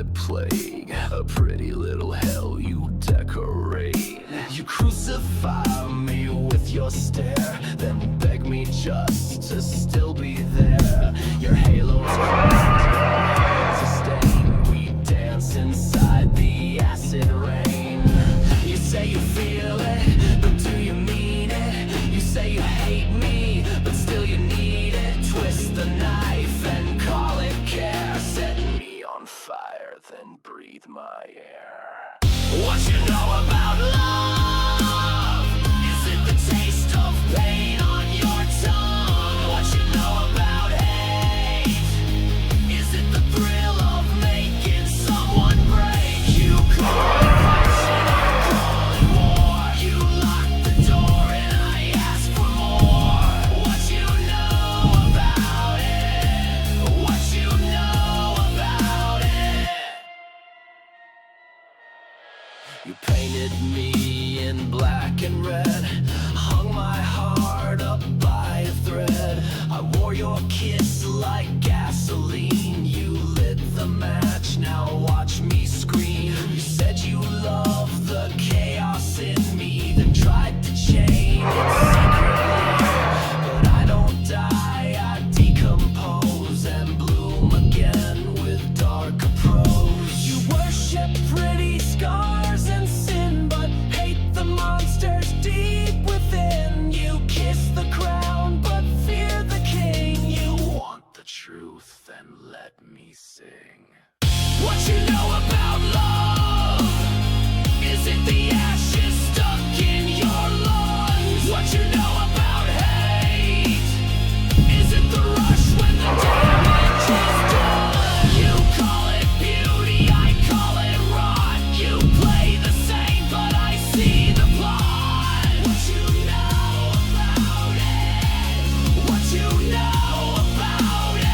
scarlet plague, a pretty little hell you decorate. You crucify me with your stare, then beg me just to still be there. Your halo's crossed, your hands are stained. We dance inside the acid rain. You say you feel it, but do you mean it? You say you hate me, but still you need it. Twist the knife and call it care. Set me on fire, then breathe my air. What you know about love? Is it the taste of pain on your tongue? What you know about hate? Is it the thrill of making someone break? You call it passion, I call it war. You lock the door and I ask for more. What you know about it? What you know about it? You painted me in black and red, hung my heart up by a thread. I wore your kiss like gasoline. You lit the match, now watch me scream. You said you loved the chaos in me, then tried to chain it secretly. But I don't die, I decompose and bloom again with darker prose. You worship pretty scars and sin, but hate the monsters deep within. You kiss the crown, but fear the king. You want the truth, then let me sing. What you know about love? Is it the ashes stuck in your lungs? What you know about hate? Is it the rush when the damage is done? You call it beauty, I call it rot. You play the same, but I see the plot. What you know about it? What you know about it?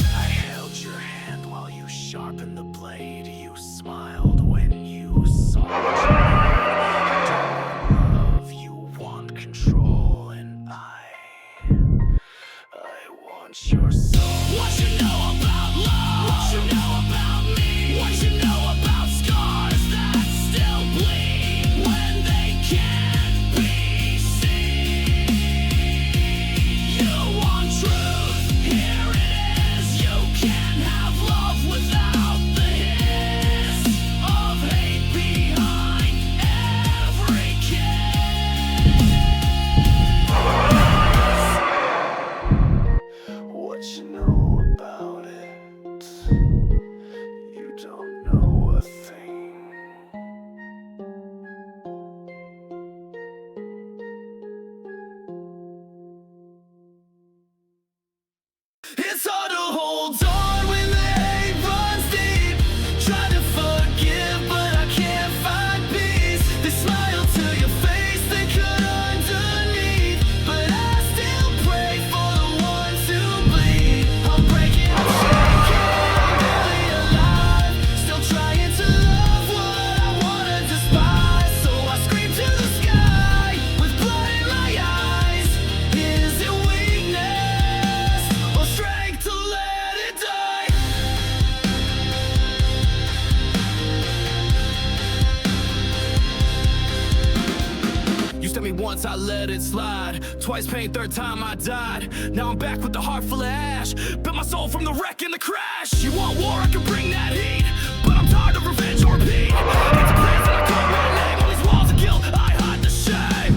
I held your hand while you sharpened the blade. You smiled when you saw what you made. You don't love, you want control, and I want your soul. What you know about love? What you know about me? What you know about scars that still bleed when they can't be seen? You want truth, here it is. You can't have love without the hiss of hate behind every kiss. What you know about it? You don't know a thing. It's hard to hold on when the hate runs deep. Try to forgive, but I can't find peace. They smile to your face, they cut underneath, but I still pray for the ones who bleed. I'm breaking, I'm shaking, I'm barely alive. Still trying to love what I wanna despise. So I scream to the sky with blood in my eyes. Is it weakness or strength to let it die? You stabbed me once, I let it slide. Twice pain, third time I died. Now I'm back with a heart full of ash. Built my soul from the wreck and the crash. You want war, I can bring that heat, but I'm tired of revenge or repeat. It's a prison, I call my name. On these walls of guilt, I hide the shame.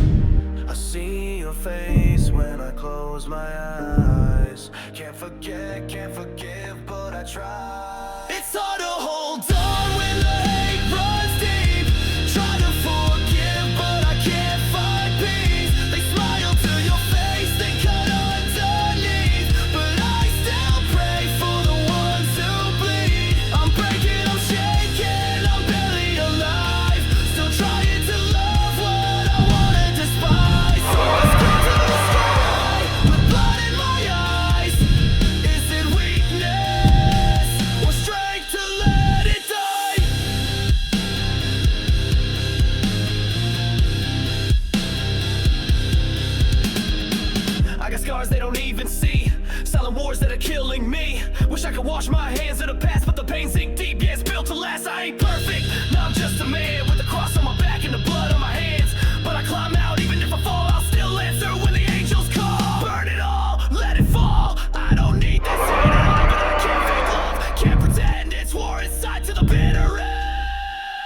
I see your face when I close my eyes. Can't forget, can't forgive, but I try. It's hard to hold on when the hate runs deep. Try to forgive, but I can't find peace. They smile to your face, they cut underneath, but I still pray for the ones who bleed. I'm breaking, I'm shaking, I'm barely alive. Still trying to love what I wanna despise. So I scream to the sky with blood in my eyes. Is it weakness or strength to let it die? killing me. Wish I could wash my hands of the past, but the pain's sink deep. Yeah, it's built to last. I ain't perfect. Now I'm just a man with a cross on my back and the blood on my hands. But I climb out, even if I fall, I'll still answer when the angels call. Burn it all, let it fall. I don't need this anymore, but I can't fake love, can't pretend. It's war inside to the bitter end.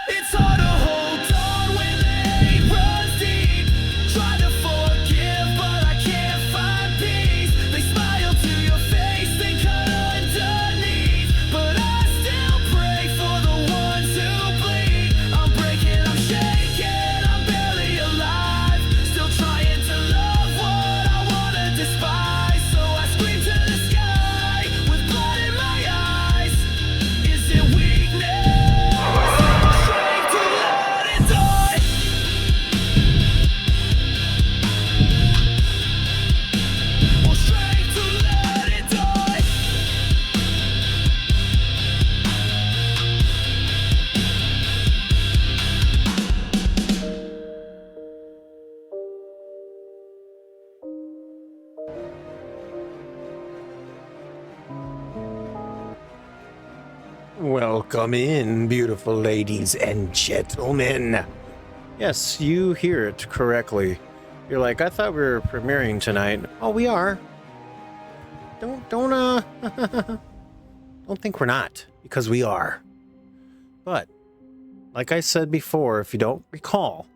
It's hard to hold on when the hate runs deep. Try to forgive, but I can't find peace. They smile to your face, they cut underneath. But I still pray for the ones who bleed. I'm breaking, I'm shaking, I'm barely alive. Still trying to love what I wanna despise. So I scream to the sky with blood in my eyes. Is it weakness? Strength to let it die. Or strength to let it die. Welcome in, beautiful ladies and gentlemen. Yes, you hear it correctly. You're like, I thought we were premiering tonight. Oh, we are. Don't think we're not, because we are. But, like I said before, if you don't recall,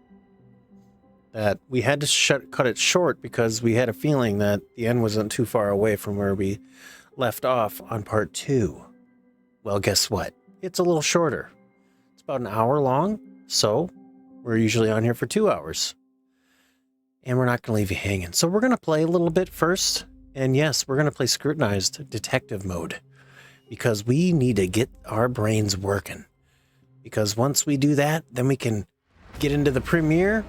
that we had to cut it short because we had a feeling that the end wasn't too far away from where we left off on part 2. Well, guess what? It's a little shorter. It's about an hour long, so we're usually on here for 2 hours. And we're not going to leave you hanging. So we're going to play a little bit first. And yes, we're going to play Scrutinized Detective Mode. Because we need to get our brains working. Because once we do that, then we can get into the premiere.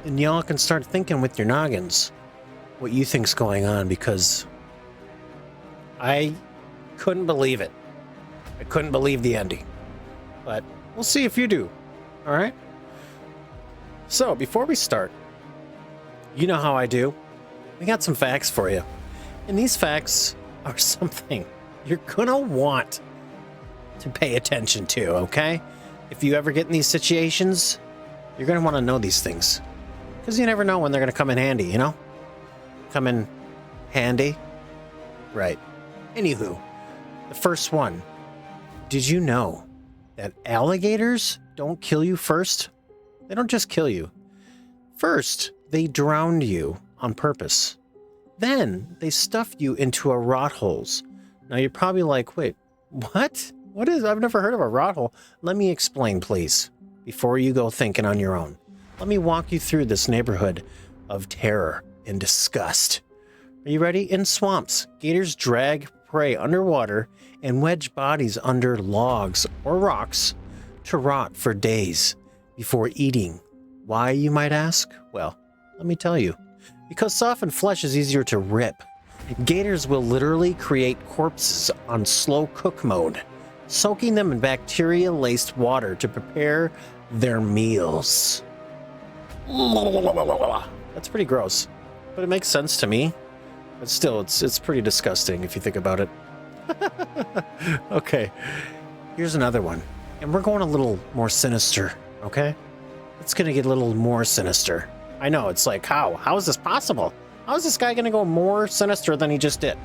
And y'all can start thinking with your noggins what you think's going on. Because I couldn't believe it. I couldn't believe the ending. But we'll see if you do. All right? So, before we start, you know how I do. We got some facts for you. And these facts are something you're gonna want to pay attention to, okay? If you ever get in these situations, you're gonna want to know these things. Because you never know when they're gonna come in handy, you know? Come in handy? Right. Anywho, the first one. Did you know that alligators don't kill you first? They don't just kill you. First, they drowned you on purpose. Then, they stuffed you into a rot holes. Now, you're probably like, wait, what? What is? I've never heard of a rot hole. Let me explain, please, before you go thinking on your own. Let me walk you through this neighborhood of terror and disgust. Are you ready? In swamps, gators drag prey underwater and wedge bodies under logs or rocks to rot for days before eating. Why, you might ask? Well, let me tell you. Because softened flesh is easier to rip. Gators will literally create corpses on slow cook mode, soaking them in bacteria-laced water to prepare their meals. That's pretty gross, but it makes sense to me. But still, it's pretty disgusting if you think about it. Okay, here's another one. And we're going a little more sinister, okay? It's gonna get a little more sinister. I know, it's like, how? How is this possible? How is this guy gonna go more sinister than he just did?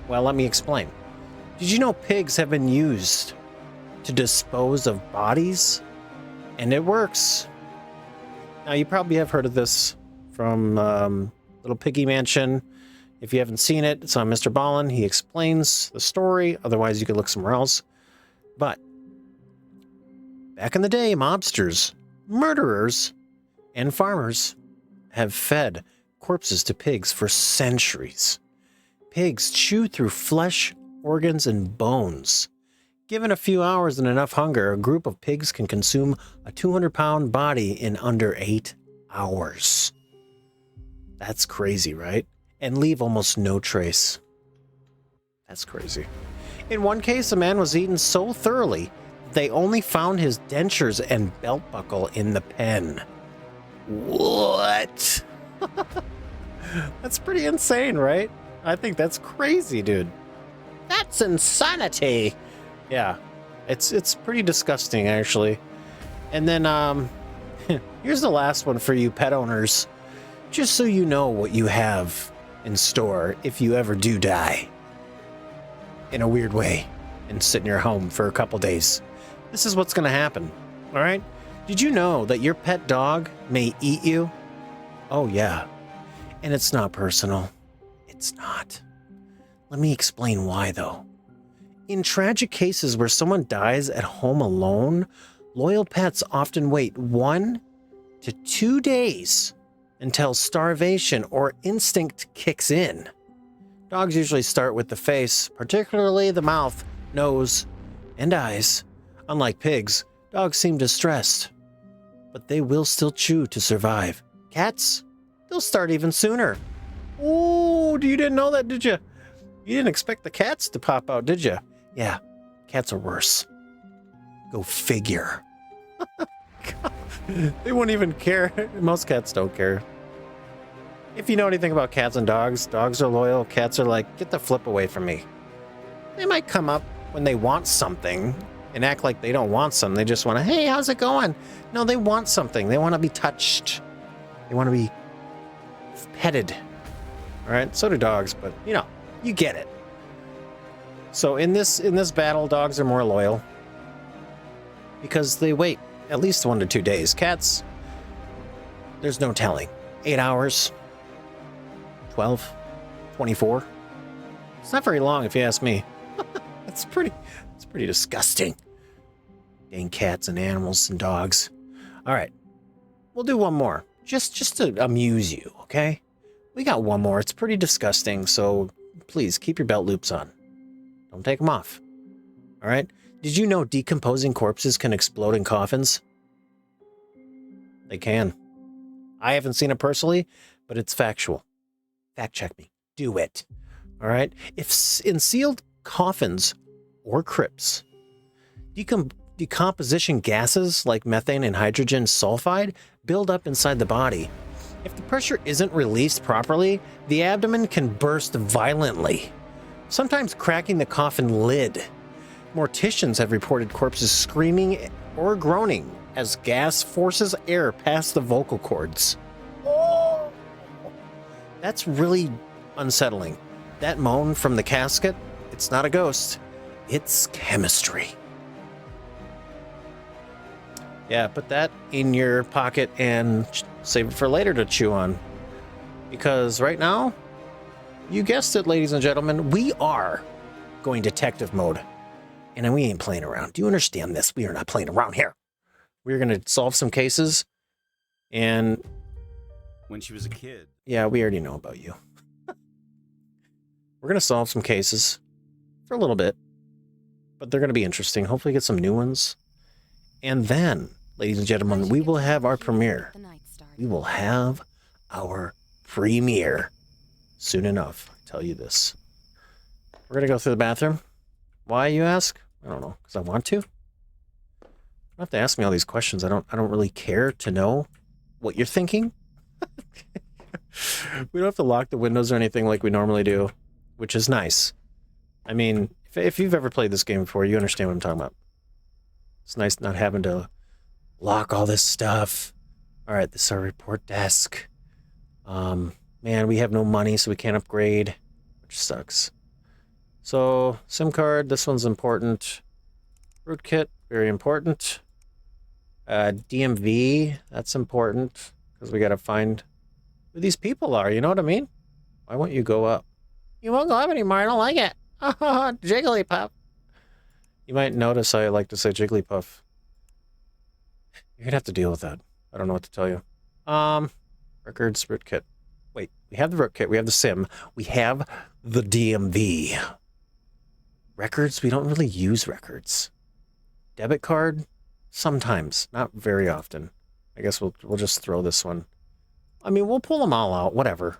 Well, let me explain. Did you know pigs have been used to dispose of bodies? And it works. Now, you probably have heard of this from Little Piggy Mansion. If you haven't seen it, it's on Mr. Ballin. He explains the story. Otherwise, you could look somewhere else. But back in the day, mobsters, murderers, and farmers have fed corpses to pigs for centuries. Pigs chew through flesh, organs, and bones. Given a few hours and enough hunger, a group of pigs can consume a 200-pound body in under 8 hours. That's crazy, right? And leave almost no trace. That's crazy. In one case, a man was eaten so thoroughly, they only found his dentures and belt buckle in the pen. What? That's pretty insane, right? I think that's crazy, dude. That's insanity. Yeah, it's pretty disgusting, actually. And then, here's the last one for you pet owners. Just so you know what you have in store if you ever do die. In a weird way. And sit in your home for a couple days. This is what's going to happen. All right? Did you know that your pet dog may eat you? Oh, yeah. And it's not personal. It's not. Let me explain why, though. In tragic cases where someone dies at home alone, loyal pets often wait 1 to 2 days until starvation or instinct kicks in. Dogs usually start with the face, particularly the mouth, nose, and eyes. Unlike pigs, dogs seem distressed, but they will still chew to survive. Cats, they'll start even sooner. Oh, you didn't know that, did you? You didn't expect the cats to pop out, did you? Yeah, cats are worse. Go figure. They won't even care. Most cats don't care. If you know anything about cats and dogs, dogs are loyal. Cats are like, get the flip away from me. They might come up when they want something and act like they don't want something. They just want to, hey, how's it going? No, they want something. They want to be touched. They want to be petted. All right, so do dogs, but you know, you get it. So in this battle, dogs are more loyal because they wait at least 1 to 2 days. Cats, there's no telling. 8 hours, 12, 24. It's not very long if you ask me. It's pretty disgusting. Dang cats and animals and dogs. All right, we'll do one more, just to amuse you, okay? We got one more. It's pretty disgusting, so please keep your belt loops on. Don't take them off. All right? Did you know decomposing corpses can explode in coffins? They can. I haven't seen it personally, but it's factual. Fact check me. Do it. All right? If in sealed coffins or crypts, decomposition gases like methane and hydrogen sulfide build up inside the body. If the pressure isn't released properly, the abdomen can burst violently, sometimes cracking the coffin lid. Morticians have reported corpses screaming or groaning as gas forces air past the vocal cords. Oh, that's really unsettling. That moan from the casket, it's not a ghost, it's chemistry. Yeah, put that in your pocket and save it for later to chew on. Because right now, you guessed it, ladies and gentlemen, we are going detective mode. And we ain't playing around. Do you understand this? We are not playing around here. We're going to solve some cases. And when she was a kid. Yeah, we already know about you. We're going to solve some cases for a little bit. But they're going to be interesting. Hopefully get some new ones. And then, ladies and gentlemen, we will have our premiere. We will have our premiere soon enough. I'll tell you this. We're going to go through the bathroom. Why, you ask? I don't know. Because I want to. You don't have to ask me all these questions. I don't really care to know what you're thinking. We don't have to lock the windows or anything like we normally do, which is nice. I mean, if you've ever played this game before, you understand what I'm talking about. It's nice not having to lock all this stuff. All right, this is our report desk. Man, we have no money, so we can't upgrade, which sucks. So, SIM card, this one's important. Rootkit, very important. DMV, that's important, because we got to find who these people are, you know what I mean? Why won't you go up? You won't go up anymore, I don't like it. Jigglypuff. You might notice I like to say Jigglypuff. You're gonna have to deal with that. I don't know what to tell you. Records, rootkit. Wait, we have the rootkit, we have the SIM, we have the DMV. Records, we don't really use records. Debit card, sometimes, not very often. I guess we'll just throw this one. I mean, we'll pull them all out, whatever.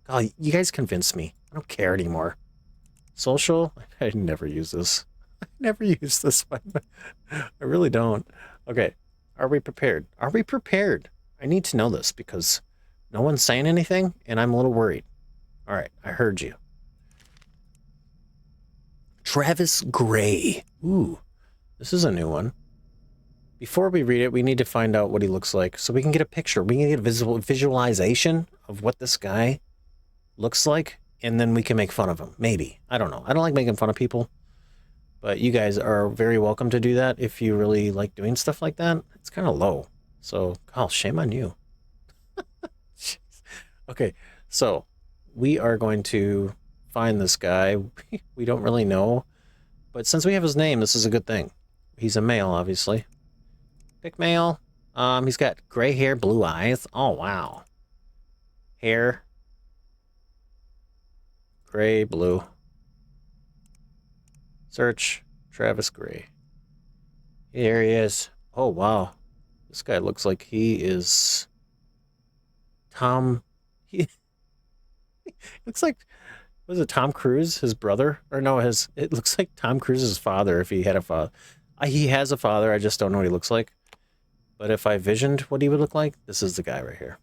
Oh, you guys convinced me. I don't care anymore. Social, I never use this. I never use this one. I really don't. Okay, are we prepared? Are we prepared? I need to know this because no one's saying anything and I'm a little worried. All right, I heard you. Travis Gray. Ooh, this is a new one. Before we read it, we need to find out what he looks like so we can get a picture. We can get a visualization of what this guy looks like, and then we can make fun of him. Maybe. I don't know. I don't like making fun of people, but you guys are very welcome to do that if you really like doing stuff like that. It's kind of low. So, oh, shame on you. Okay, so we are going to find this guy. We don't really know, but since we have his name, this is a good thing. He's a male, obviously. Pick male. He's got gray hair, blue eyes. Oh, wow. Hair. Gray, blue. Search. Travis Gray. Here he is. Oh, wow. This guy looks like he is... Tom... He looks like... Was it Tom Cruise, his brother? Or no, it looks like Tom Cruise's father if he had a father. He has a father, I just don't know what he looks like. But if I visioned what he would look like, this is the guy right here.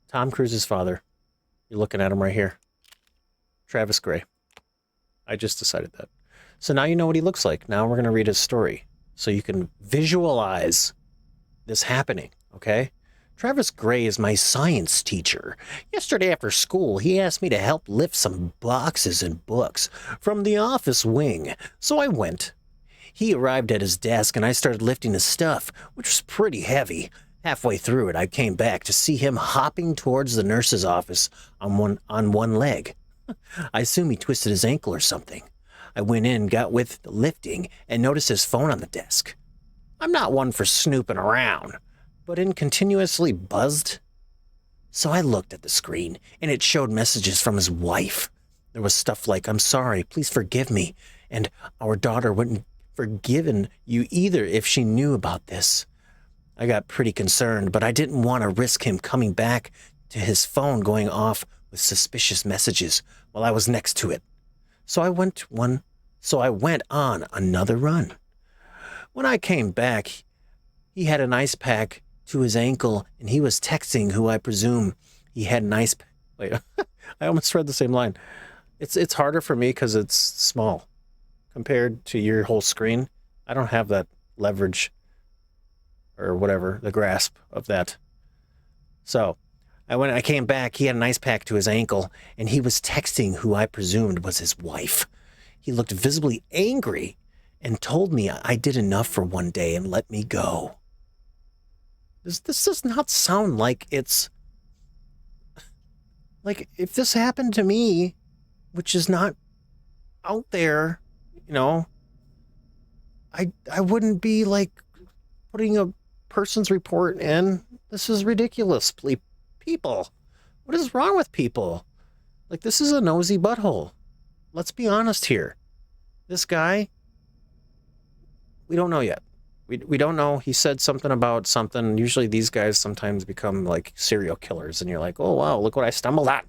Tom Cruise's father. You're looking at him right here. Travis Gray. I just decided that. So now you know what he looks like. Now we're going to read his story. So you can visualize this happening, okay? Travis Gray is my science teacher. Yesterday after school, he asked me to help lift some boxes and books from the office wing. So I went. He arrived at his desk and I started lifting his stuff, which was pretty heavy. Halfway through it, I came back to see him hopping towards the nurse's office on one leg. I assume he twisted his ankle or something. I went in, got with the lifting, and noticed his phone on the desk. I'm not one for snooping around, but it continuously buzzed. So I looked at the screen, and it showed messages from his wife. There was stuff like, "I'm sorry, please forgive me," and "Our daughter wouldn't forgiven you either if she knew about this." I got pretty concerned, but I didn't want to risk him coming back to his phone going off with suspicious messages while I was next to it. So I went on another run. When I came back, he had an ice pack to his ankle and he was texting who I presume he had an ice pack. Wait, I almost read the same line. It's harder for me because it's small compared to your whole screen. I don't have that leverage or whatever, the grasp of that. So I came back, he had an ice pack to his ankle, and he was texting who I presumed was his wife. He looked visibly angry and told me I did enough for one day and let me go. This does not sound like it's... Like, if this happened to me, which is not out there, you know, I wouldn't be, like, putting a person's report in. This is ridiculous. People, what is wrong with people? Like, this is a nosy butthole. Let's be honest here. This guy, we don't know yet. We don't know. He said something about something. Usually these guys sometimes become like serial killers and you're like, oh, wow, look what I stumbled on.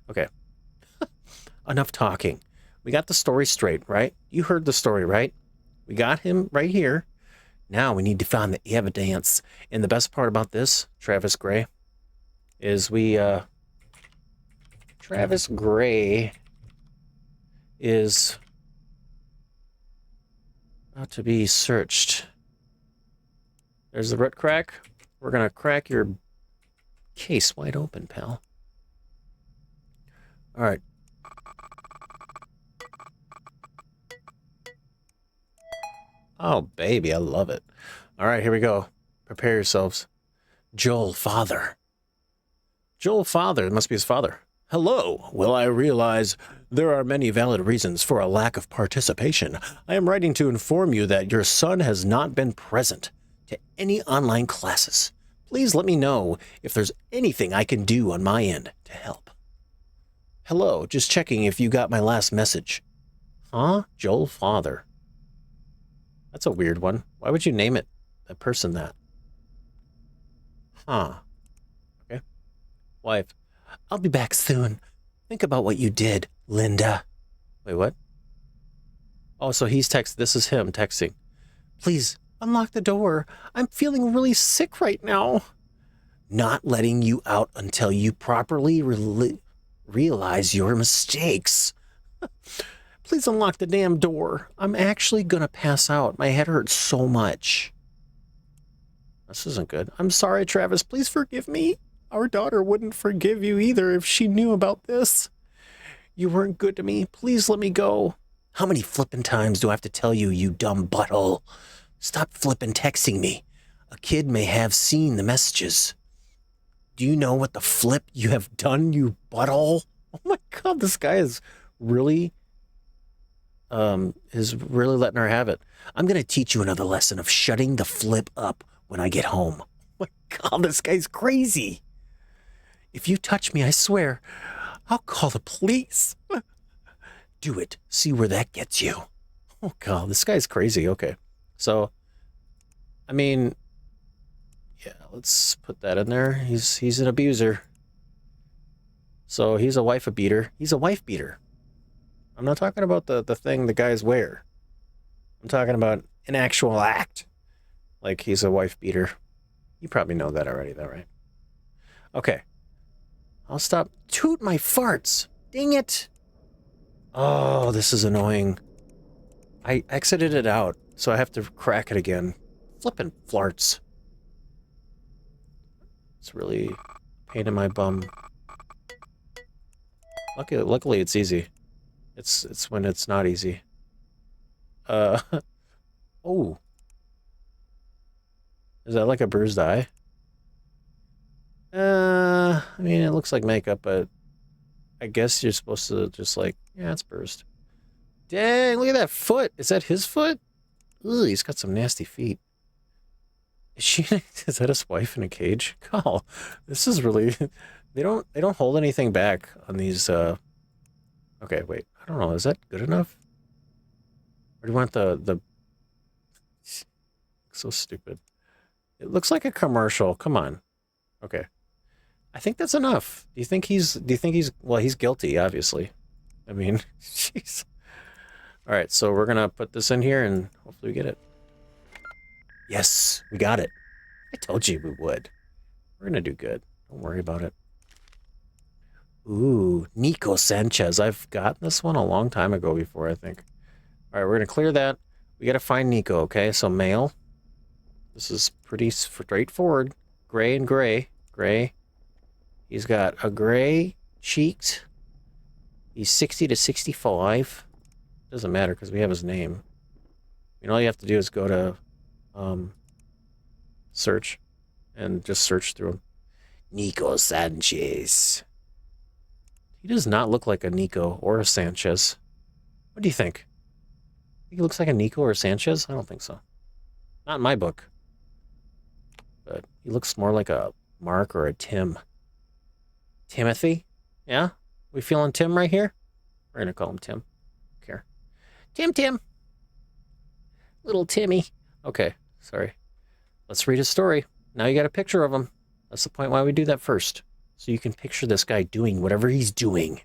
Okay. Enough talking. We got the story straight, right? You heard the story, right? We got him right here. Now we need to find the evidence. And the best part about this, Travis Gray, is Travis Gray is about to be searched. There's the root crack. We're going to crack your case wide open, pal. All right. Oh, baby, I love it. All right, here we go. Prepare yourselves. Joel Father. Joel Father, it must be his father. Hello. Well, I realize there are many valid reasons for a lack of participation. I am writing to inform you that your son has not been present to any online classes. Please let me know if there's anything I can do on my end to help. Hello, just checking if you got my last message. Huh? Joel Father. That's a weird one. Why would you name it that person that? Huh. Okay. Wife. I'll be back soon. Think about what you did, Linda. Wait, what? Oh, so he's this is him texting. Please, unlock the door. I'm feeling really sick right now. Not letting you out until you properly realize your mistakes. Please unlock the damn door. I'm actually gonna pass out. My head hurts so much. This isn't good. I'm sorry, Travis. Please forgive me. Our daughter wouldn't forgive you either if she knew about this. You weren't good to me. Please let me go. How many flippin' times do I have to tell you, you dumb butthole? Stop flippin' texting me. A kid may have seen the messages. Do you know what the flip you have done, you butthole? Oh my God, this guy is really letting her have it. I'm going to teach you another lesson of shutting the flip up when I get home. Oh my God, this guy's crazy. If you touch me, I swear, I'll call the police. Do it. See where that gets you. Oh God, this guy's crazy. Okay. So, I mean, yeah, let's put that in there. He's an abuser. So he's a wife beater. He's a wife beater. I'm not talking about the thing the guys wear. I'm talking about an actual act. Like he's a wife beater. You probably know that already though, right? Okay. I'll stop. Toot my farts. Dang it. Oh, this is annoying. I exited it out, so I have to crack it again. Flippin' flarts. It's really a pain in my bum. Luckily it's easy. It's when it's not easy. Oh. Is that like a bruised eye? I mean, it looks like makeup, but I guess you're supposed to just like, yeah, it's bruised. Dang, look at that foot. Is that his foot? Ooh, he's got some nasty feet. Is that his wife in a cage? Oh, this is really, they don't hold anything back on these, okay, wait, I don't know, is that good enough? Or do you want the, so stupid. It looks like a commercial, come on. Okay. I think that's enough. Do you think he's, well, he's guilty, obviously. I mean, jeez. All right, so we're gonna put this in here and hopefully we get it. Yes, we got it. I told you we would. We're gonna do good. Don't worry about it. Ooh, Nico Sanchez. I've gotten this one a long time ago before, I think. All right, we're gonna clear that. We gotta find Nico, okay? So male. This is pretty straightforward. Gray and gray. Gray. He's got a gray cheeked. He's 60 to 65. Doesn't matter because we have his name. You know, all you have to do is go to search and just search through him. Nico Sanchez. He does not look like a Nico or a Sanchez. What do you think? Think he looks like a Nico or a Sanchez? I don't think so. Not in my book. But he looks more like a Mark or a Tim. Timothy? Yeah? We feeling Tim right here? We're going to call him Tim. Care. Tim. Little Timmy. Okay, sorry. Let's read his story. Now you got a picture of him. That's the point why we do that first. So you can picture this guy doing whatever he's doing.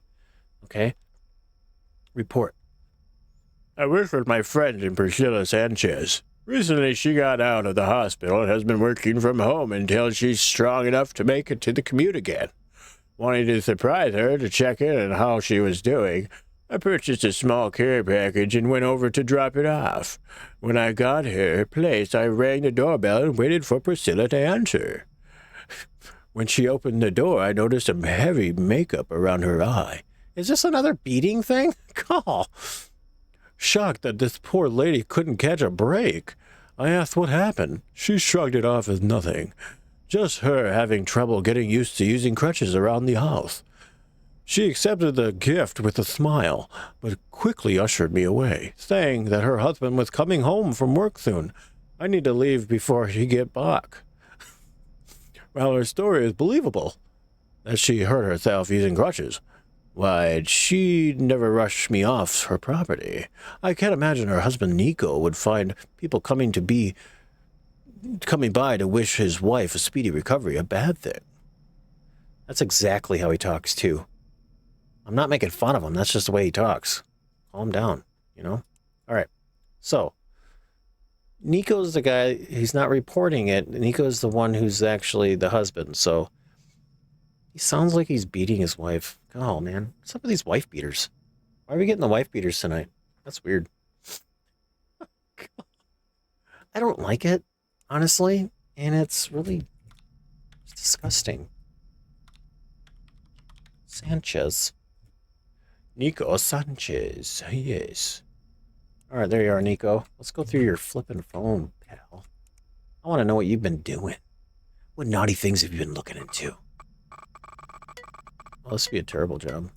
Okay? Report. I work with my friend Priscilla Sanchez. Recently, she got out of the hospital and has been working from home until she's strong enough to make it to the commute again. Wanting to surprise her to check in on how she was doing, I purchased a small care package and went over to drop it off. When I got her place, I rang the doorbell and waited for Priscilla to answer. When she opened the door, I noticed some heavy makeup around her eye. Is this another beating thing? Call. Shocked that this poor lady couldn't catch a break, I asked what happened. She shrugged it off as nothing. Just her having trouble getting used to using crutches around the house. She accepted the gift with a smile, but quickly ushered me away, saying that her husband was coming home from work soon. I need to leave before he get back. While her story is believable, that she hurt herself using crutches, why, she'd never rush me off her property. I can't imagine her husband Nico would find people coming by to wish his wife a speedy recovery a bad thing. That's exactly how he talks, too. I'm not making fun of him. That's just the way he talks. Calm down, you know? All right. So, Nico's the guy. He's not reporting it. Nico's the one who's actually the husband. So, he sounds like he's beating his wife. Oh, man. What's up with these wife beaters? Why are we getting the wife beaters tonight? That's weird. I don't like it, honestly, and it's really disgusting. Sanchez. Nico Sanchez, yes. All right, there you are, Nico. Let's go through your flipping phone, pal. I want to know what you've been doing. What naughty things have you been looking into? Well, this would be a terrible job.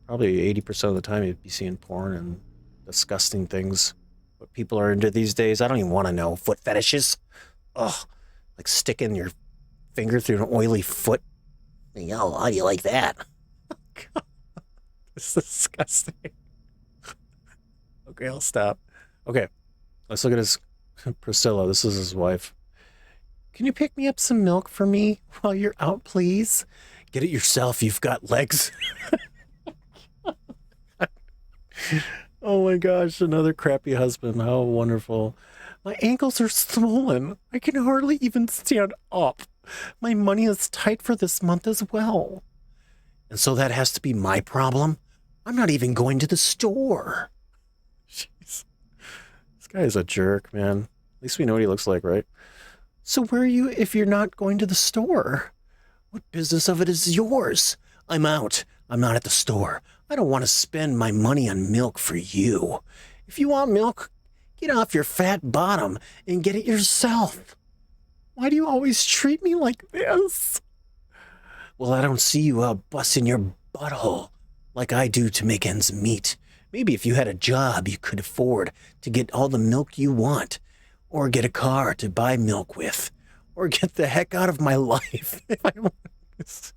Probably 80% of the time you'd be seeing porn and disgusting things. What people are into these days, I don't even want to know. Foot fetishes. Ugh. Like sticking your finger through an oily foot. Yo, how do you like that? God, it's disgusting. Okay, I'll stop. Okay, let's look at his Priscilla. This is his wife. Can you pick me up some milk for me while you're out, please? Get it yourself. You've got legs. Oh my gosh, another crappy husband. How wonderful. My ankles are swollen. I can hardly even stand up. My money is tight for this month as well. And so that has to be my problem? I'm not even going to the store. Jeez. This guy is a jerk, man. At least we know what he looks like, right? So where are you if you're not going to the store? What business of it is yours? I'm out. I'm not at the store. I don't want to spend my money on milk for you. If you want milk, get off your fat bottom and get it yourself. Why do you always treat me like this? Well, I don't see you out busting your butthole like I do to make ends meet. Maybe if you had a job, you could afford to get all the milk you want, or get a car to buy milk with, or get the heck out of my life. If I want this.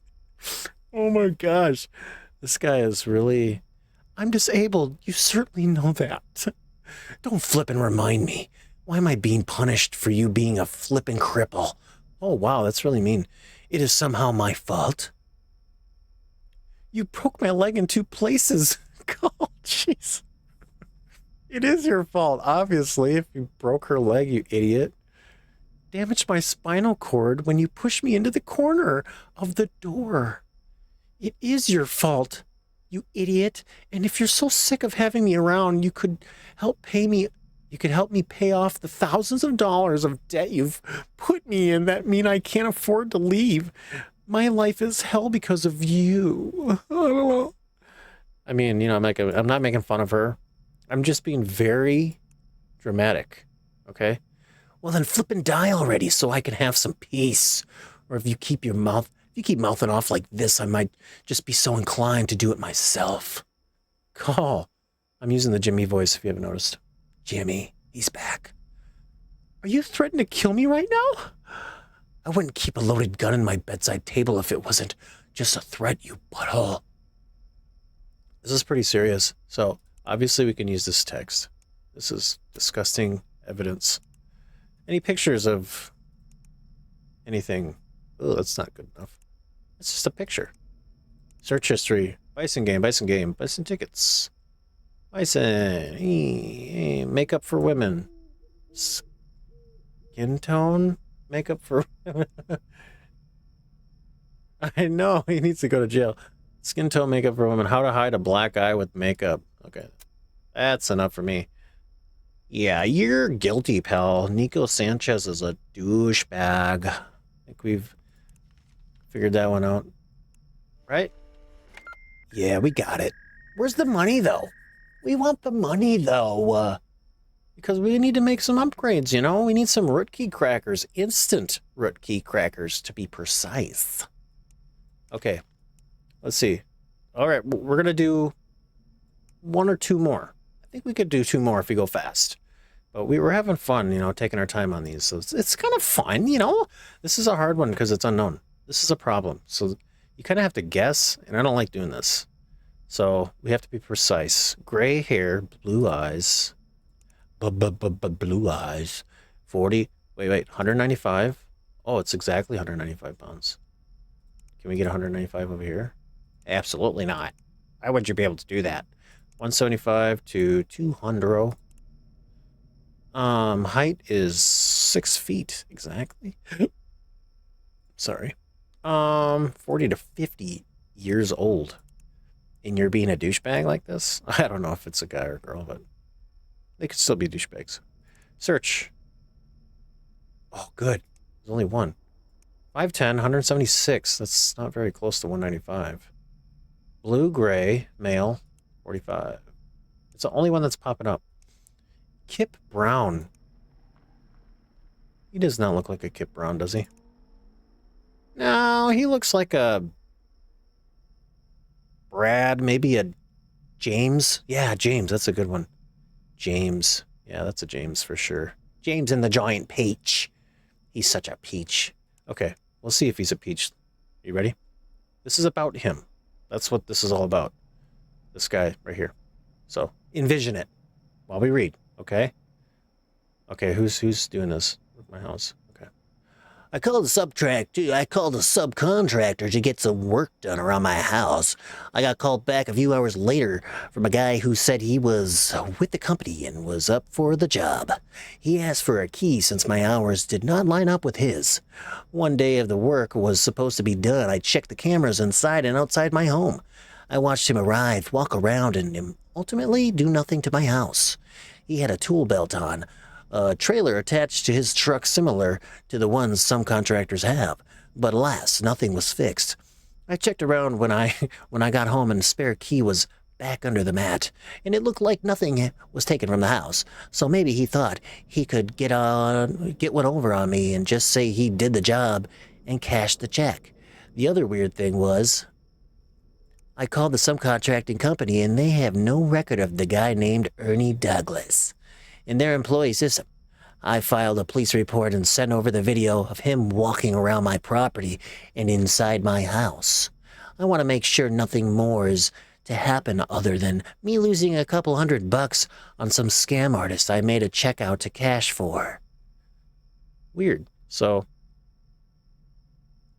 Oh my gosh. This guy is really... I'm disabled. You certainly know that. Don't flip and remind me. Why am I being punished for you being a flipping cripple? Oh, wow, that's really mean. It is somehow my fault. You broke my leg in 2 places. Oh, jeez. It is your fault, obviously, if you broke her leg, you idiot. Damaged my spinal cord when you pushed me into the corner of the door. It is your fault, you idiot. And if you're so sick of having me around, you could help me pay off the thousands of dollars of debt you've put me in that mean I can't afford to leave. My life is hell because of you. I mean, you know, I'm not making fun of her. I'm just being very dramatic, okay? Well, then flip and die already so I can have some peace. Or if you keep mouthing off like this, I might just be so inclined to do it myself. Call. I'm using the Jimmy voice if you haven't noticed. Jimmy, he's back. Are you threatening to kill me right now? I wouldn't keep a loaded gun in my bedside table if it wasn't just a threat, you butthole. This is pretty serious, so obviously we can use this text. This is disgusting evidence. Any pictures of anything? Oh, that's not good enough. It's just a picture. Search history. Bison game, bison tickets. Bison. Makeup for women. Skin tone makeup for women. I know, he needs to go to jail. Skin tone makeup for women. How to hide a black eye with makeup. Okay. That's enough for me. Yeah, you're guilty, pal. Nico Sanchez is a douchebag. I think we've figured that one out. Right? Yeah, we got it. Where's the money, though? We want the money, though. Because we need to make some upgrades, you know? We need some root key crackers. Instant root key crackers, to be precise. Okay. Let's see. All right, we're going to do 1 or 2 more. I think we could do 2 more if we go fast. But we were having fun, you know, taking our time on these. So it's kind of fun, you know? This is a hard one because it's unknown. This is a problem. So you kind of have to guess, and I don't like doing this. So we have to be precise. Gray hair, blue eyes. Blue eyes. 40. Wait. 195. Oh, it's exactly 195 pounds. Can we get 195 over here? Absolutely not. Why would you be able to do that? 175 to 200. Height is 6 feet exactly. Sorry. 40 to 50 years old. and you're being a douchebag like this, I don't know if it's a guy or a girl, but they could still be douchebags. Search. Oh, good. There's only one. 5'10", 176. That's not very close to 195. Blue, gray, male, 45. It's the only one that's popping up. Kip Brown. He does not look like a Kip Brown, does he? No, he looks like a Brad, maybe a James. Yeah, James, that's a good one. James. Yeah, that's a James for sure. James in the giant peach. He's such a peach. Okay, we'll see if he's a peach. You ready? This is about him. That's what this is all about. This guy right here. So, envision it while we read, okay? Okay, who's doing this with my house? Okay. I called a subcontractor to get some work done around my house. I got called back a few hours later from a guy who said he was with the company and was up for the job. He asked for a key since my hours did not line up with his. One day of the work was supposed to be done. I checked the cameras inside and outside my home. I watched him arrive, walk around, and ultimately do nothing to my house. He had a tool belt on, a trailer attached to his truck similar to the ones some contractors have, but alas, nothing was fixed. I checked around when I got home and the spare key was back under the mat, and it looked like nothing was taken from the house, so maybe he thought he could get one over on me and just say he did the job and cash the check. The other weird thing was, I called the subcontracting company and they have no record of the guy named Ernie Douglas in their employee system. I filed a police report and sent over the video of him walking around my property and inside my house. I want to make sure nothing more is to happen other than me losing a couple $100 on some scam artist I made a check out to cash for. Weird. So,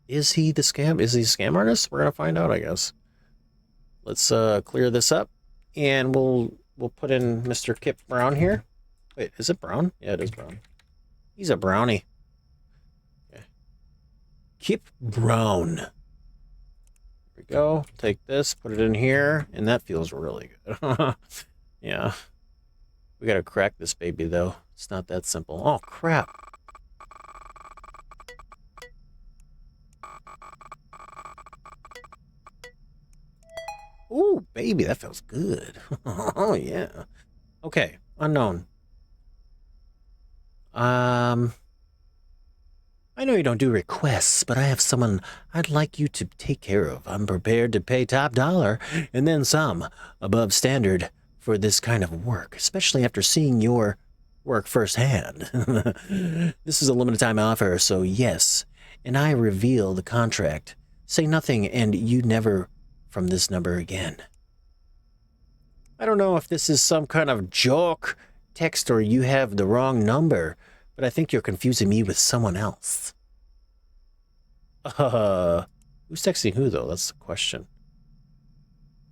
is he the scam? Is he a scam artist? We're going to find out, I guess. Let's clear this up, and we'll put in Mr. Kip Brown here. Wait, is it Brown? Yeah, it is Brown. He's a brownie. Okay. Kip Brown. Here we go. Take this, put it in here, and that feels really good. Yeah. We gotta crack this baby, though. It's not that simple. Oh, crap. Ooh, baby, that feels good. Oh, yeah. Okay, unknown. I know you don't do requests, but I have someone I'd like you to take care of. I'm prepared to pay top dollar and then some above standard for this kind of work, especially after seeing your work firsthand. This is a limited time offer, so yes. And I reveal the contract. Say nothing and you never from this number again. I don't know if this is some kind of joke text or you have the wrong number, but I think you're confusing me with someone else. Who's texting who, though? That's the question.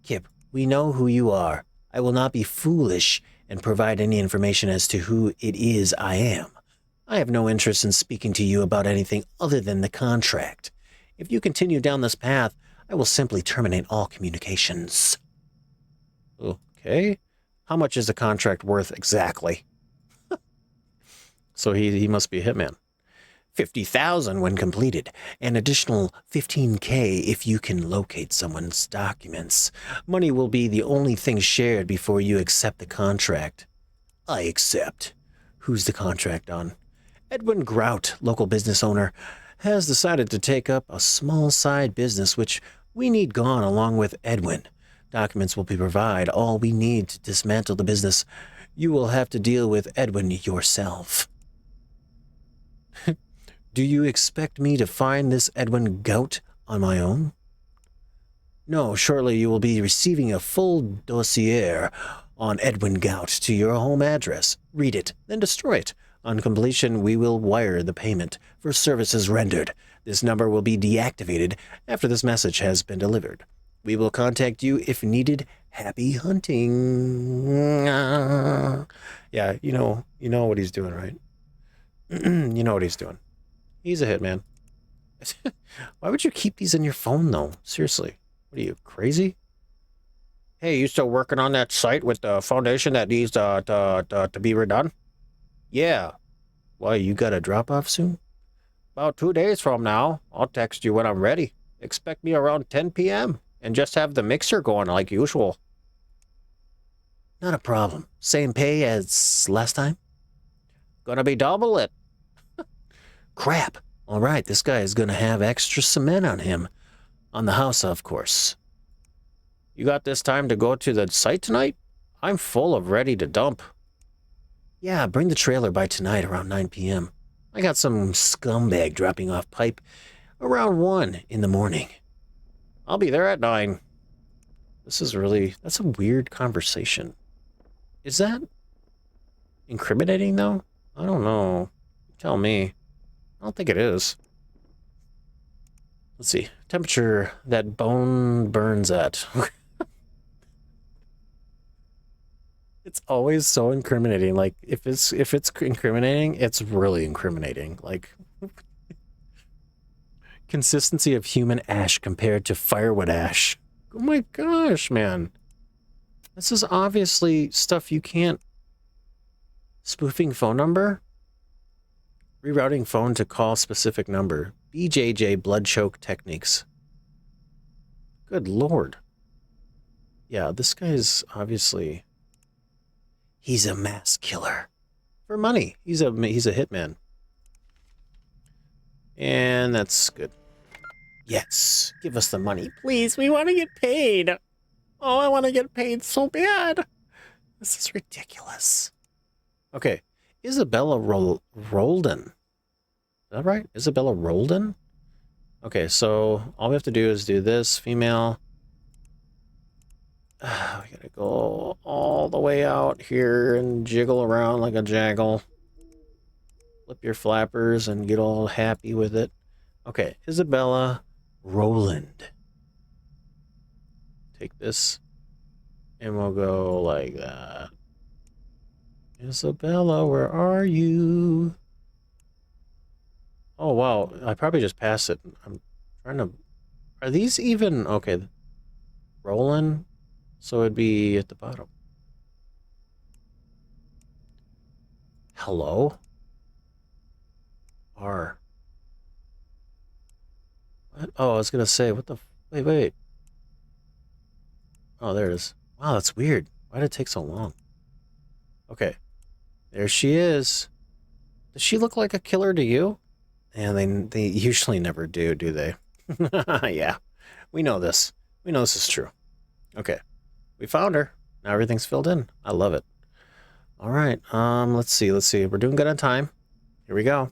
Kip, we know who you are. I will not be foolish and provide any information as to who it is I am. I have no interest in speaking to you about anything other than the contract. If you continue down this path, I will simply terminate all communications. Okay. How much is the contract worth exactly? So he must be a hitman. 50,000 when completed. An additional 15K if you can locate someone's documents. Money will be the only thing shared before you accept the contract. I accept. Who's the contract on? Edwin Grout, local business owner, has decided to take up a small side business which we need gone along with Edwin. Documents will be provided. All we need to dismantle the business. You will have to deal with Edwin yourself. Do you expect me to find this Edwin Gout on my own? No, shortly you will be receiving a full dossier on Edwin Gout to your home address. Read it, then destroy it. On completion, we will wire the payment for services rendered. This number will be deactivated after this message has been delivered. We will contact you if needed. Happy hunting. Yeah, you know what he's doing, right? You know what he's doing. He's a hitman. Why would you keep these in your phone, though? Seriously. What are you, crazy? Hey, you still working on that site with the foundation that needs to be redone? Yeah. Why, you got a drop-off soon? About 2 days from now. I'll text you when I'm ready. Expect me around 10 p.m. and just have the mixer going like usual. Not a problem. Same pay as last time? Gonna be double it. Crap. All right, this guy is gonna have extra cement on him. On the house, of course. You got this time to go to the site tonight? I'm full of ready to dump. Yeah, bring the trailer by tonight around 9 p.m. I got some scumbag dropping off pipe around 1 in the morning. I'll be there at 9. That's a weird conversation. Is that incriminating, though? I don't know. Tell me. I don't think it is. Let's see. Temperature that bone burns at. It's always so incriminating. Like, if it's incriminating, it's really incriminating. Like, consistency of human ash compared to firewood ash. Oh my gosh, man. This is obviously stuff you can't... Spoofing phone number? Rerouting phone to call specific number. BJJ blood choke techniques. Good lord. Yeah, this guy's obviously... He's a mass killer. For money. He's a hitman. And that's good. Yes. Give us the money. Please, we want to get paid. Oh, I want to get paid so bad. This is ridiculous. Okay. Isabella Roldan. Is that right? Isabella Roldan? Okay, so all we have to do is do this. Female. We gotta go all the way out here and jiggle around like a jaggle. Flip your flappers and get all happy with it. Okay, Isabella Roland. Take this and we'll go like that. Isabella, where are you? Oh, wow. I probably just passed it. I'm trying to... Are these even... Okay. Roland. So it'd be at the bottom. Hello? R. What? Oh, I was going to say, what the... Wait. Oh, there it is. Wow, that's weird. Why did it take so long? Okay. There she is. Does she look like a killer to you? And they usually never do they? Yeah. We know this. We know this is true. Okay. We found her. Now everything's filled in. I love it. All right. Let's see. We're doing good on time. Here we go.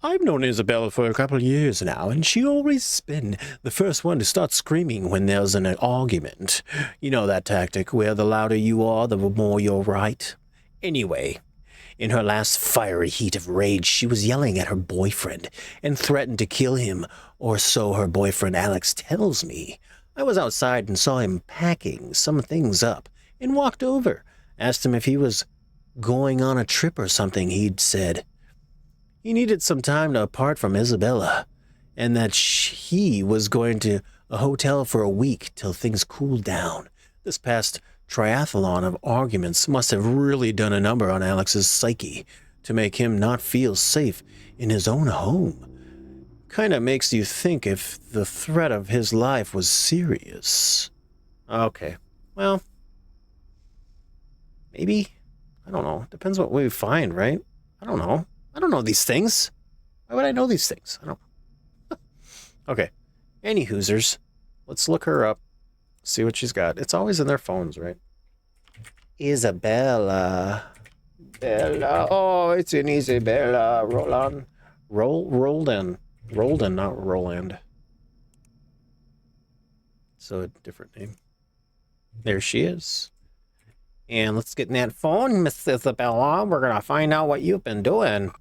I've known Isabella for a couple of years now, and she always been the first one to start screaming when there's an argument. You know that tactic where the louder you are, the more you're right. Anyway, in her last fiery heat of rage, she was yelling at her boyfriend and threatened to kill him, or so her boyfriend Alex tells me. I was outside and saw him packing some things up and walked over, asked him if he was going on a trip or something. He'd said he needed some time apart from Isabella and that he was going to a hotel for a week till things cooled down. This past triathlon of arguments must have really done a number on Alex's psyche to make him not feel safe in his own home. Kinda makes you think if the threat of his life was serious. Okay, well, maybe? I don't know. Depends what we find, right? I don't know. I don't know these things. Why would I know these things? I don't know. Okay, any hoosers. Let's look her up. See what she's got. It's always in their phones, right? Isabella. Bella. Oh, it's an Isabella. Roldan. Roldan, not Roland. So a different name. There she is. And let's get in that phone, Miss Isabella. We're going to find out what you've been doing.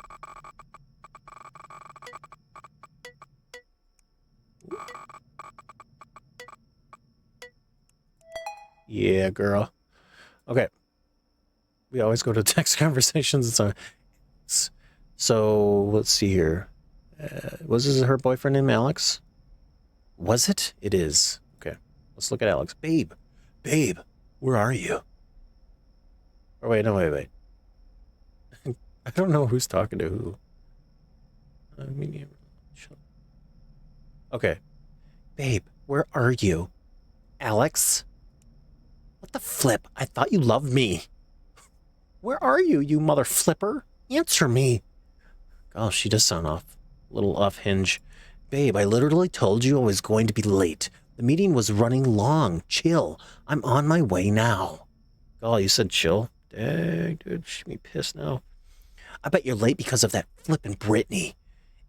Yeah, girl. Okay. We always go to text conversations. So let's see here. Was this her boyfriend named Alex? Was it? It is. Okay. Let's look at Alex. Babe, Babe, where are you? Oh, wait, no, wait. I don't know who's talking to who. Okay. Babe, where are you? Alex? What the flip? I thought you loved me. Where are you, you mother flipper? Answer me. Oh, she does sound off. A little off hinge. Babe, I literally told you I was going to be late. The meeting was running long. Chill. I'm on my way now. Oh, you said chill? Dang, dude, she'd be pissed now. I bet you're late because of that flippin' Brittany.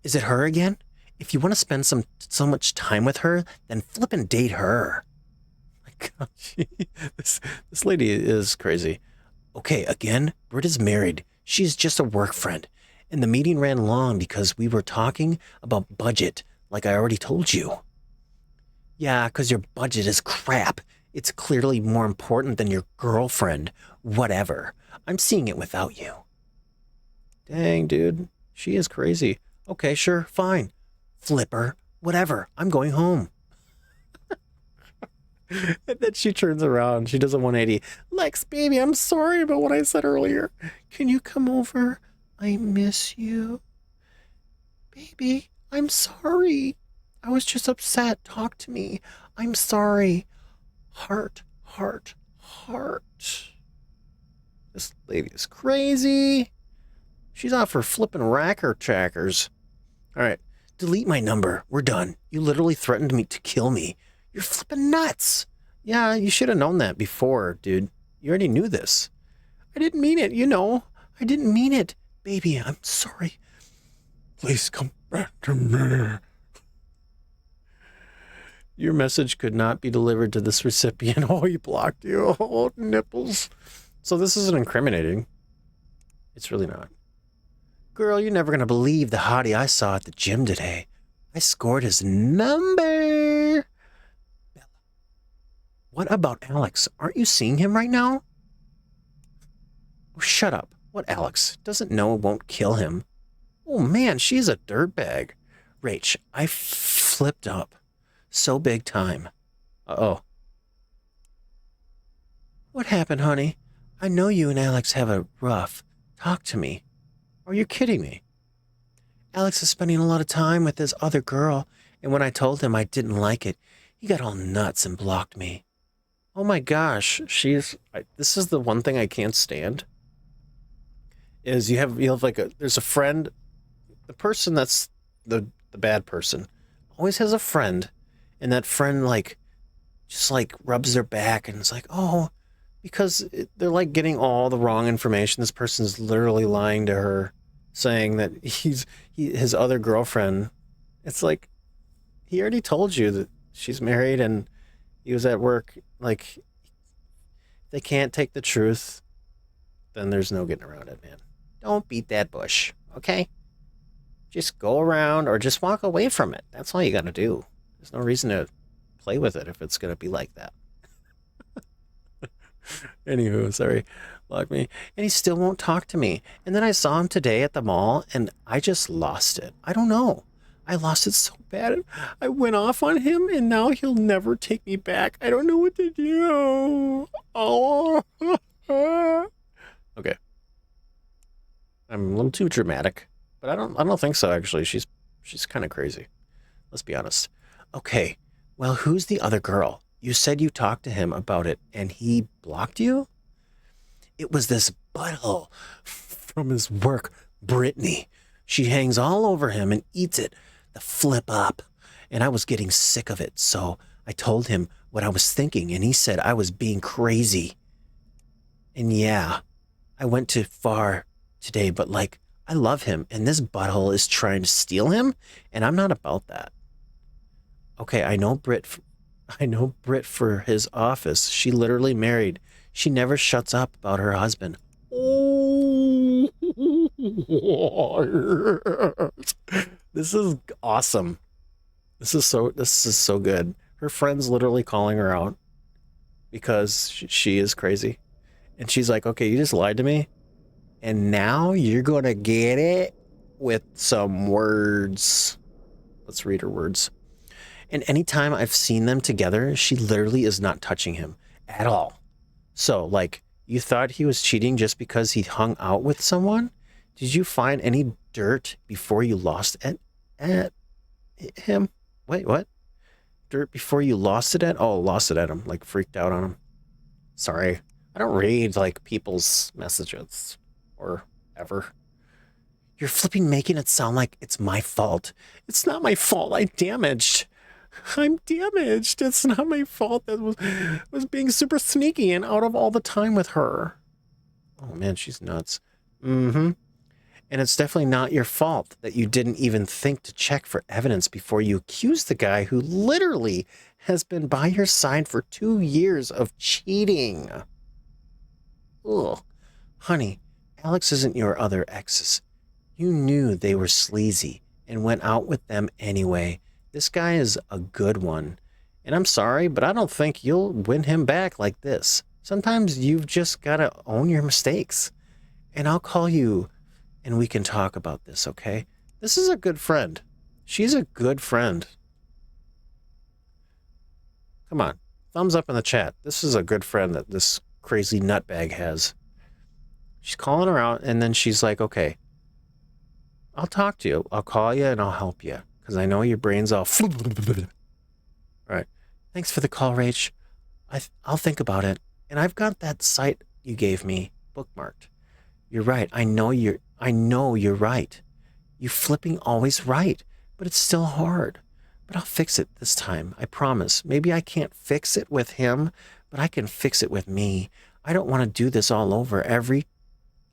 Is it her again? If you want to spend so much time with her, then flippin' date her. My God, this lady is crazy. Okay, again, Britt is married. She's just a work friend. And the meeting ran long because we were talking about budget, like I already told you. Yeah, because your budget is crap. It's clearly more important than your girlfriend. Whatever. I'm seeing it without you. Dang, dude. She is crazy. Okay, sure, fine. Flipper. Whatever. I'm going home. And then she turns around. She does a 180. Lex, baby, I'm sorry about what I said earlier. Can you come over? I miss you. Baby, I'm sorry. I was just upset. Talk to me. I'm sorry. Heart, heart, heart. This lady is crazy. She's off her flippin' racker trackers. All right, delete my number. We're done. You literally threatened me to kill me. You're flippin' nuts. Yeah, you should have known that before, dude. You already knew this. I didn't mean it, you know. I didn't mean it. Baby, I'm sorry. Please come back to me. Your message could not be delivered to this recipient. Oh, he blocked you. Oh, nipples. So this isn't incriminating. It's really not. Girl, you're never going to believe the hottie I saw at the gym today. I scored his number. What about Alex? Aren't you seeing him right now? Oh, shut up. What Alex? Doesn't know it won't kill him. Oh man, she's a dirtbag. Rach, I flipped up. So big time. Uh-oh. What happened, honey? I know you and Alex have a rough. Talk to me. Are you kidding me? Alex is spending a lot of time with this other girl, and when I told him I didn't like it, he got all nuts and blocked me. Oh my gosh, this is the one thing I can't stand. Is you have like there's a friend, the person that's the bad person always has a friend, and that friend just rubs their back and it's like, oh, because they're like getting all the wrong information. This person's literally lying to her, saying that his other girlfriend. It's like, he already told you that she's married and he was at work. Like, they can't take the truth, then there's no getting around it, man. Don't beat that bush, okay? Just go around or just walk away from it. That's all you got to do. There's no reason to play with it if it's going to be like that. Anywho, sorry. Block me. And he still won't talk to me. And then I saw him today at the mall and I just lost it. I don't know. I lost it so bad. I went off on him and now he'll never take me back. I don't know what to do. Oh. Okay. I'm a little too dramatic, but I don't think so actually. She's kind of crazy. Let's be honest. Okay. Well, who's the other girl? You said you talked to him about it and he blocked you? It was this butthole from his work, Brittany. She hangs all over him and eats it. The flip up. And I was getting sick of it. So I told him what I was thinking and he said I was being crazy. And yeah, I went too far today, but I love him and this butthole is trying to steal him and I'm not about that. Okay, I know Britt for his office. She literally married. She never shuts up about her husband. Oh, this is awesome. This is so good. Her friend's literally calling her out because she is crazy. And she's like, okay, you just lied to me. And now you're going to get it with some words. Let's read her words. And anytime I've seen them together, she literally is not touching him. at all. So, like, you thought he was cheating just because he hung out with someone? Did you find any dirt before you lost it at him? Wait, what? Dirt before you lost it at? Oh, lost it at him. Like, freaked out on him. Sorry. I don't read, like, people's messages. Or ever. You're flipping making it sound like it's my fault. It's not my fault. I'm damaged. It's not my fault that was being super sneaky and out of all the time with her. Oh, man, she's nuts. Mm-hmm. And it's definitely not your fault that you didn't even think to check for evidence before you accused the guy who literally has been by your side for 2 years of cheating. Ugh. Honey, Alex isn't your other exes. You knew they were sleazy and went out with them anyway. This guy is a good one. And I'm sorry, but I don't think you'll win him back like this. Sometimes you've just got to own your mistakes. And I'll call you and we can talk about this, okay? This is a good friend. She's a good friend. Come on. Thumbs up in the chat. This is a good friend that this crazy nutbag has. She's calling her out, and then she's like, okay, I'll talk to you. I'll call you, and I'll help you. Because I know your brain's all... Right. Thanks for the call, Rach. I'll think about it. And I've got that site you gave me bookmarked. You're right. I know you're right. You flipping always right. But it's still hard. But I'll fix it this time. I promise. Maybe I can't fix it with him, but I can fix it with me. I don't want to do this all over every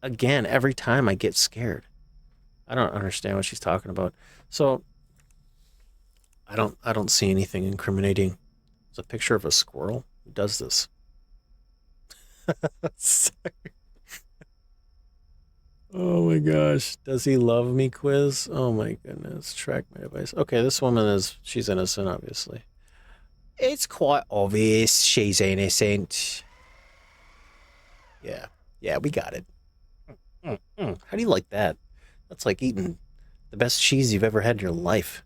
time I get scared. I don't understand what she's talking about. So I don't see anything incriminating. It's a picture of a squirrel. Who does this? Sorry. Oh my gosh. Does he love me quiz? Oh my goodness. Track my advice. Okay, this woman she's innocent, obviously. It's quite obvious she's innocent. Yeah, we got it. How do you like that? That's like eating the best cheese you've ever had in your life.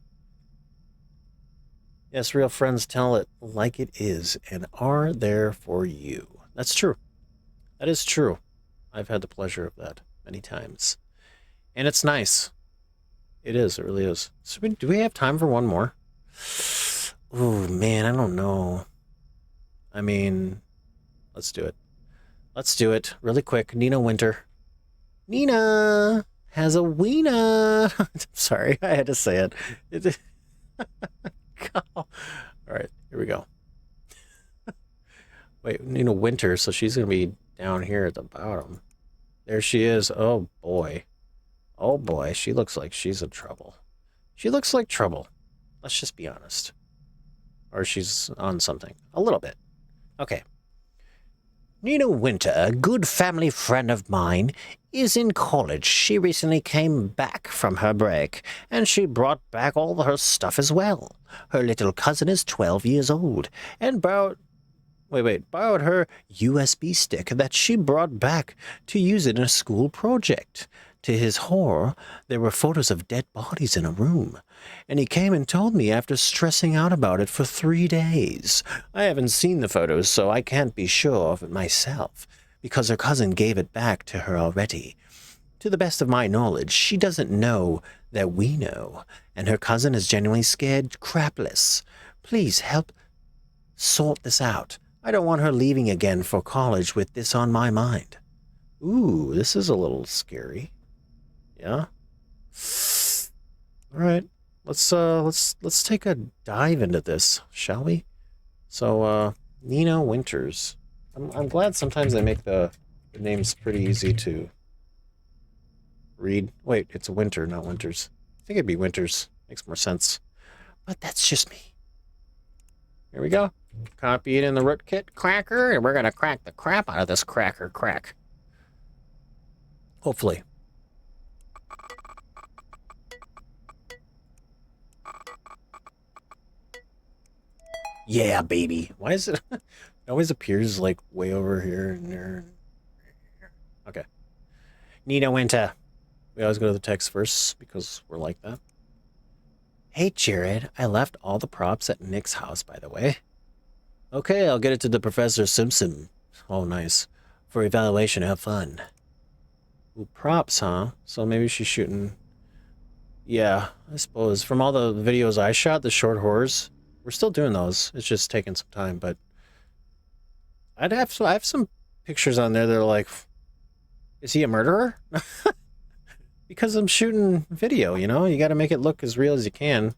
Yes, real friends tell it like it is and are there for you. That's true. That is true. I've had the pleasure of that many times. And it's nice. It is. It really is. So do we have time for one more? Oh, man, I don't know. I mean, let's do it. Let's do it really quick. Nina Winter. Nina has a wiener. Sorry, I had to say it. All right, here we go. Wait, Nina Winter, so she's going to be down here at the bottom. There she is. Oh, boy. Oh, boy. She looks like she's in trouble. She looks like trouble. Let's just be honest. Or she's on something. A little bit. Okay. Nina Winter, a good family friend of mine, is in college. She recently came back from her break, and she brought back all her stuff as well. Her little cousin is 12 years old, and borrowed her USB stick that she brought back to use it in a school project. To his horror, there were photos of dead bodies in a room, and he came and told me after stressing out about it for 3 days. I haven't seen the photos, so I can't be sure of it myself, because her cousin gave it back to her already. To the best of my knowledge, she doesn't know that we know, and her cousin is genuinely scared crapless. Please help sort this out. I don't want her leaving again for college with this on my mind. Ooh, this is a little scary. Yeah. All right. Let's take a dive into this, shall we? So, Nina Winters. I'm glad sometimes they make the names pretty easy to read. Wait, it's a Winter, not Winters. I think it'd be Winters. Makes more sense. But that's just me. Here we go. Copy it in the rootkit cracker, and we're gonna crack the crap out of this cracker crack. Hopefully. Yeah, baby. Why is it? It always appears like way over here and there. Okay. Nina Winter. We always go to the text first because we're like that. Hey, Jared. I left all the props at Nick's house, by the way. Okay, I'll get it to the Professor Simpson. Oh, nice. For evaluation, have fun. Ooh, props, huh? So maybe she's shooting... Yeah, I suppose. From all the videos I shot, the short horrors, we're still doing those. It's just taking some time, but... I have some pictures on there that are like... Is he a murderer? Because I'm shooting video, you know? You gotta make it look as real as you can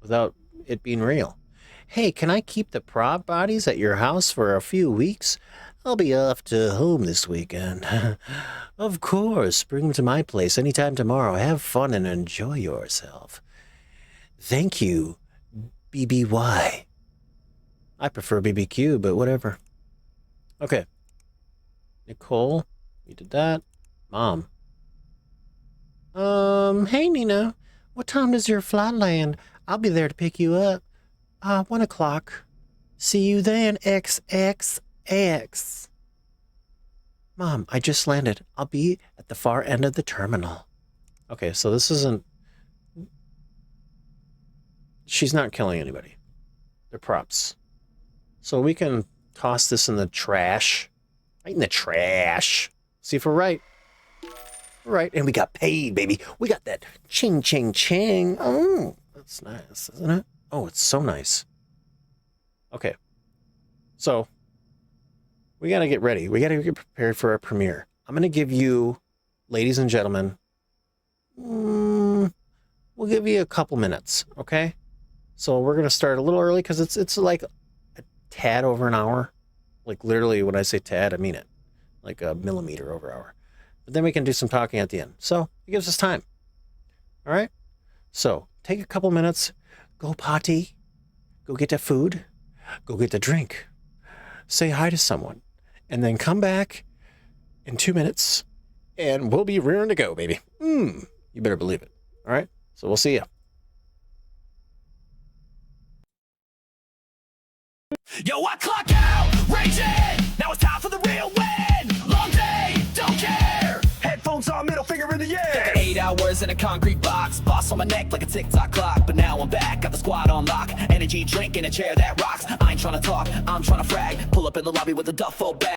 without it being real. Hey, can I keep the prop bodies at your house for a few weeks? I'll be off to home this weekend. Of course, bring them to my place anytime tomorrow. Have fun and enjoy yourself. Thank you, BBY. I prefer BBQ, but whatever. Okay. Nicole, you did that. Mom. Hey, Nina. What time does your flight land? I'll be there to pick you up. 1 o'clock. See you then, XXX. Mom, I just landed. I'll be at the far end of the terminal. Okay, so this isn't... She's not killing anybody. They're props. So we can toss this in the trash. Right in the trash. See if we're right. We're right, and we got paid, baby. We got that ching, ching, ching. Oh, that's nice, isn't it? Oh, it's so nice. Okay. So, we got to get ready. We got to get prepared for our premiere. I'm going to give you, ladies and gentlemen, we'll give you a couple minutes, okay? So, we're going to start a little early because it's like a tad over an hour. Like, literally, when I say tad, I mean it. Like a millimeter over hour. But then we can do some talking at the end. So, it gives us time. All right? So, take a couple minutes. Go potty, go get the food, go get the drink, say hi to someone, and then come back in 2 minutes, and we'll be rearing to go, baby. You better believe it. All right? So we'll see you. Yo, I clock out, raging. Now it's time for the real win. Long day, don't care. Headphones on, middle finger in the air. 8 hours in a concrete box, boss on my neck like a tick-tock clock. But now I'm back, got the squad on lock. Energy drink in a chair that rocks. I ain't tryna talk, I'm tryna frag. Pull up in the lobby with a duffel bag.